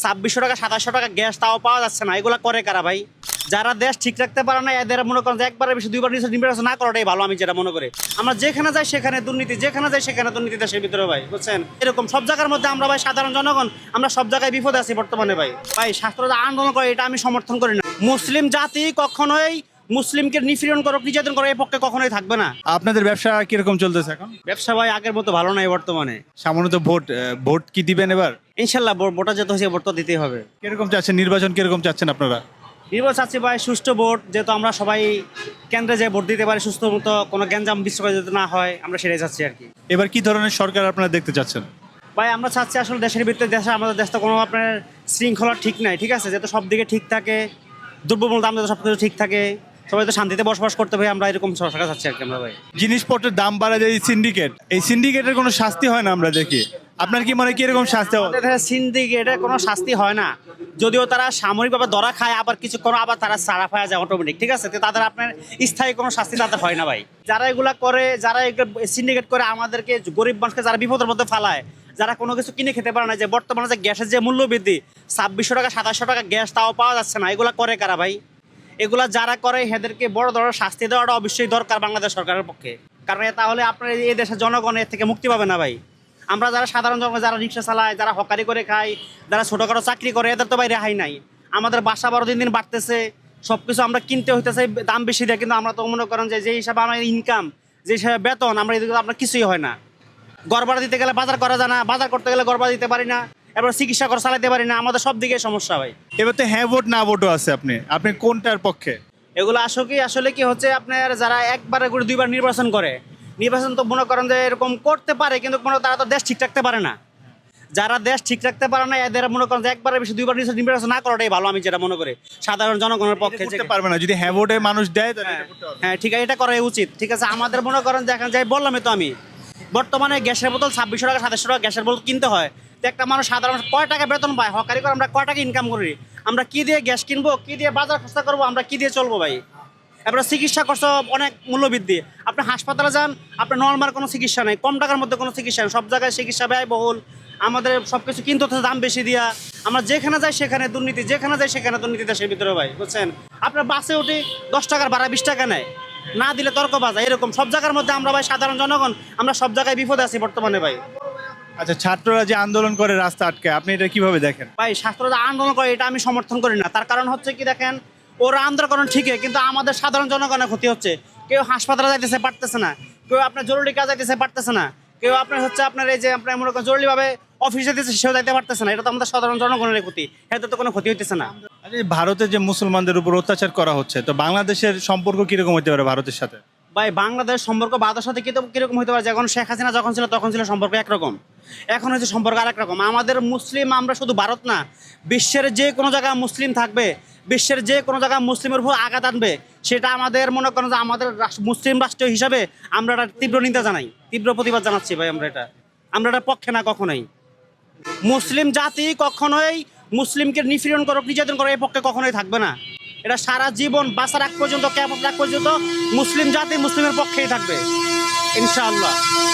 2600 টাকা 2700 টাকা গ্যাস তাও পাওয়া যাচ্ছে না। এগুলা করে কারা ভাই? যারা দেশ ঠিক রাখতে পারে না এদের মনে করেন যে একবারের বেশি দুইবার নির্বাচন না করাটাই ভালো, আমি যেটা মনে করি। আমরা যেখানে যাই সেখানে দুর্নীতি, যেখানে যাই সেখানে দুর্নীতি দেশের ভিতরে ভাই, বুঝছেন? এরকম সব জায়গার মধ্যে আমরা ভাই সাধারণ জনগণ আমরা সব জায়গায় বিপদে আছি বর্তমানে ভাই। ছাত্ররা আন্দোলন করে এটা আমি সমর্থন করি না। মুসলিম জাতি কখনোই মুসলিমকে নিপীড়ন করো, নির্যাতন করো এই পক্ষে কখনোই থাকবে না। আপনাদের ব্যবসা কিরকম চলতেছে এখন? ব্যবসা ভাই আগের মতো ভালো নাই বর্তমানে। সামান্য তো ভোট কি দিবেন এবার? ইনশাল্লাহ ভোটার যেতে হয়েছে ভোট তো দিতেই হবে। কিরকম চাচ্ছেন নির্বাচন, কিরকম চাচ্ছেন আপনারা? নির্বাচন চাচ্ছি ভাই সুষ্ঠু ভোট, যেহেতু আমরা সবাই কেন্দ্রে যে ভোট দিতে পারি সুস্থ মতো, কোনো গ্যাঞ্জাম বিশ্বকাপ যাতে না হয়, আমরা সেটাই চাচ্ছি আর কি। এবার কি ধরনের সরকার আপনারা দেখতে চাচ্ছেন? ভাই আমরা চাচ্ছি আসলে দেশের ভিতরে দেশে আমাদের দেশটা কোনো আপনার শৃঙ্খলা ঠিক নাই, ঠিক আছে? যাতে সব দিকে ঠিক থাকে, দ্রব্যমূল্য দাম যাতে সব কিছু ঠিক থাকে, সবাই তো শান্তিতে বসবাস করতে ভাই, আমরা এরকম সরকার চাচ্ছি আর কি আমরা ভাই। জিনিসপত্রের দাম বাড়া যায় এই সিন্ডিকেটের কোনো শাস্তি হয় না আমরা দেখি। আপনার কি মনে হয় কি এরকম শাস্তি হবে? সিন্ডিকেটের কোনো শাস্তি হয় না, যদিও তারা সাময়িকভাবে ধরা খায়, আবার কিছুক্ষণ আবার তারা সারা পাওয়া যায় অটোমেটিক, ঠিক আছে? তো তাদের আপনার স্থায়ী কোনো শাস্তি তাদের হয় না ভাই। যারা এগুলা করে, যারা সিন্ডিকেট করে আমাদেরকে গরিব মানুষকে যারা বিপদের মধ্যে ফালায়, যারা কোনো কিছু কিনে খেতে পারে না, যে বর্তমানে যে গ্যাসের যে মূল্য বৃদ্ধি 2600 টাকা 2700 টাকা গ্যাস তাও পাওয়া যাচ্ছে না, এগুলা করে কারা ভাই? এগুলা যারা করে এদেরকে বড় ধরনের শাস্তি দেওয়াটা অবশ্যই দরকার বাংলাদেশ সরকারের পক্ষে, কারণ তাহলে আপনার এই দেশের জনগণ এর থেকে মুক্তি পাবে না ভাই। আমরা যারা সাধারণ জনগণ, যারা রিক্সা চালায়, যারা হকারি করে খায়, যারা ছোটোখাটো চাকরি করে, এদের তো ভাই রেহাই নাই। আমাদের বাসা বারো দিন দিন বাড়তেছে, সব কিছু আমরা কিনতে হইতেছে দাম বেশি দেয়, কিন্তু আমরা তো মনে করেন যে হিসাবে আমার ইনকাম, যে হিসাবে বেতন, আমরা এদিকে আপনার কিছুই হয় না। ঘর ভাড়া দিতে গেলে বাজার করা যায় না, বাজার করতে গেলে ঘর ভাড়া দিতে পারি না, এবার চিকিৎসা করে চালাতে পারি না, আমাদের সব দিকে সমস্যা ভাই। এবার তো হ্যাঁ ভোট না ভোটও আছে, আপনি কোনটার পক্ষে? এগুলো আসলে কি হচ্ছে, আপনার যারা একবারে করে দুইবার নির্বাচন করে, নির্বাচন তো মনে করেন যে এরকম করতে পারে, কিন্তু তারা তো দেশ ঠিক রাখতে পারে না। যারা দেশ ঠিক রাখতে পারে না এদের মনে করেন যে একবারে বেশি দুইবার নির্বাচন না করাটাই ভালো, আমি যেটা মনে করি সাধারণ জনগণের পক্ষে। করতে পারবে না যদি হ্যাঁ ভোটে মানুষ দেয় তাহলে হ্যাঁ এটা করতে হবে। হ্যাঁ, ঠিক আছে, এটা করাই উচিত, ঠিক আছে। আমাদের মনে করেন দেখেন যাই বললামই তো আমি, বর্তমানে গ্যাসের বোতল 2600 টাকা 2700 টাকা গ্যাসের বোতল কিনতে হয়। তো একটা মানুষ সাধারণ কয় টাকা বেতন পায়, হকারি করে আমরা কয় টাকা ইনকাম করি, আমরা কি দিয়ে গ্যাস কিনবো, কি দিয়ে বাজার খরচা করবো, আমরা কি দিয়ে চলবো ভাই? এবার চিকিৎসা খরচ অনেক মূল্যবৃদ্ধি, আপনি হাসপাতালে যান, আপনার নর্মাল কোনো চিকিৎসা নেই, কম টাকার মধ্যে কোনো চিকিৎসা নেই, সব জায়গায় চিকিৎসা ব্যয়বহুল, আমাদের সব কিছু কিনতে হচ্ছে দাম বেশি দিয়া, আমরা যেখানে যাই সেখানে দুর্নীতি, যেখানে যাই সেখানে দুর্নীতি দেশের ভিতরে ভাই, বুঝছেন? আপনার বাসে উঠি 10 টাকার ভাড়া 20 টাকা নেয়, না দিলে তর্ক বাজা, এরকম সব জায়গার মধ্যে আমরা ভাই সাধারণ জনগণ আমরা সব জায়গায় বিপদে আছি বর্তমানে ভাই। আচ্ছা, ছাত্ররা যে আন্দোলন করে রাস্তা আটকে, আপনি এটা কিভাবে দেখেন? ভাই ছাত্ররা আন্দোলন করে এটা আমি সমর্থন করি না, তার কারণ হচ্ছে কি দেখেন, ওরা আন্দোলন করেন ঠিকই, কিন্তু আমাদের সাধারণ জনগণের ক্ষতি হচ্ছে। কেউ হাসপাতালে যাইতেছে পারতেছে না, কেউ আপনার জরুরি কাজ যাইতেছে পারতেছে না, কেউ আপনার হচ্ছে আপনার এই যে আপনার মনে করেন জরুরিভাবে অফিসে যেতেছে সেও যাইতে পারতেছে না, এটা তো আমাদের সাধারণ জনগণের ক্ষতি, এতে তো কোনো ক্ষতি হইতেছে না। আচ্ছা, এই ভারতে যে মুসলমানদের উপর অত্যাচার করা হচ্ছে, তো বাংলাদেশের সম্পর্ক কিরকম হতে পারে ভারতের সাথে? ভাই বাংলাদেশ সম্পর্ক ভারতের সাথে কিরকম হতে পারে, যখন শেখ হাসিনা যখন ছিল তখন ছিল সম্পর্ক একরকম, এখন হচ্ছে সম্পর্ক আরেক রকম। আমাদের মুসলিম, আমরা শুধু ভারত না, বিশ্বের যে কোনো জায়গায় মুসলিম থাকবে, বিশ্বের যে কোনো জায়গায় মুসলিমের উপর আঘাত আনবে, সেটা আমাদের মনে করেন যে আমাদের মুসলিম রাষ্ট্র হিসাবে আমরা এটা তীব্র নিন্দা জানাই, তীব্র প্রতিবাদ জানাচ্ছি ভাই। আমরা এটার পক্ষে না কখনোই। মুসলিম জাতি কখনোই মুসলিমকে নিপীড়ন করো, নির্যাতন করো এই পক্ষে কখনোই থাকবে না। এটা সারা জীবন বাঁচার আগ পর্যন্ত, কিয়ামত আগ পর্যন্ত মুসলিম জাতি মুসলিমের পক্ষেই থাকবে ইনশাআল্লাহ।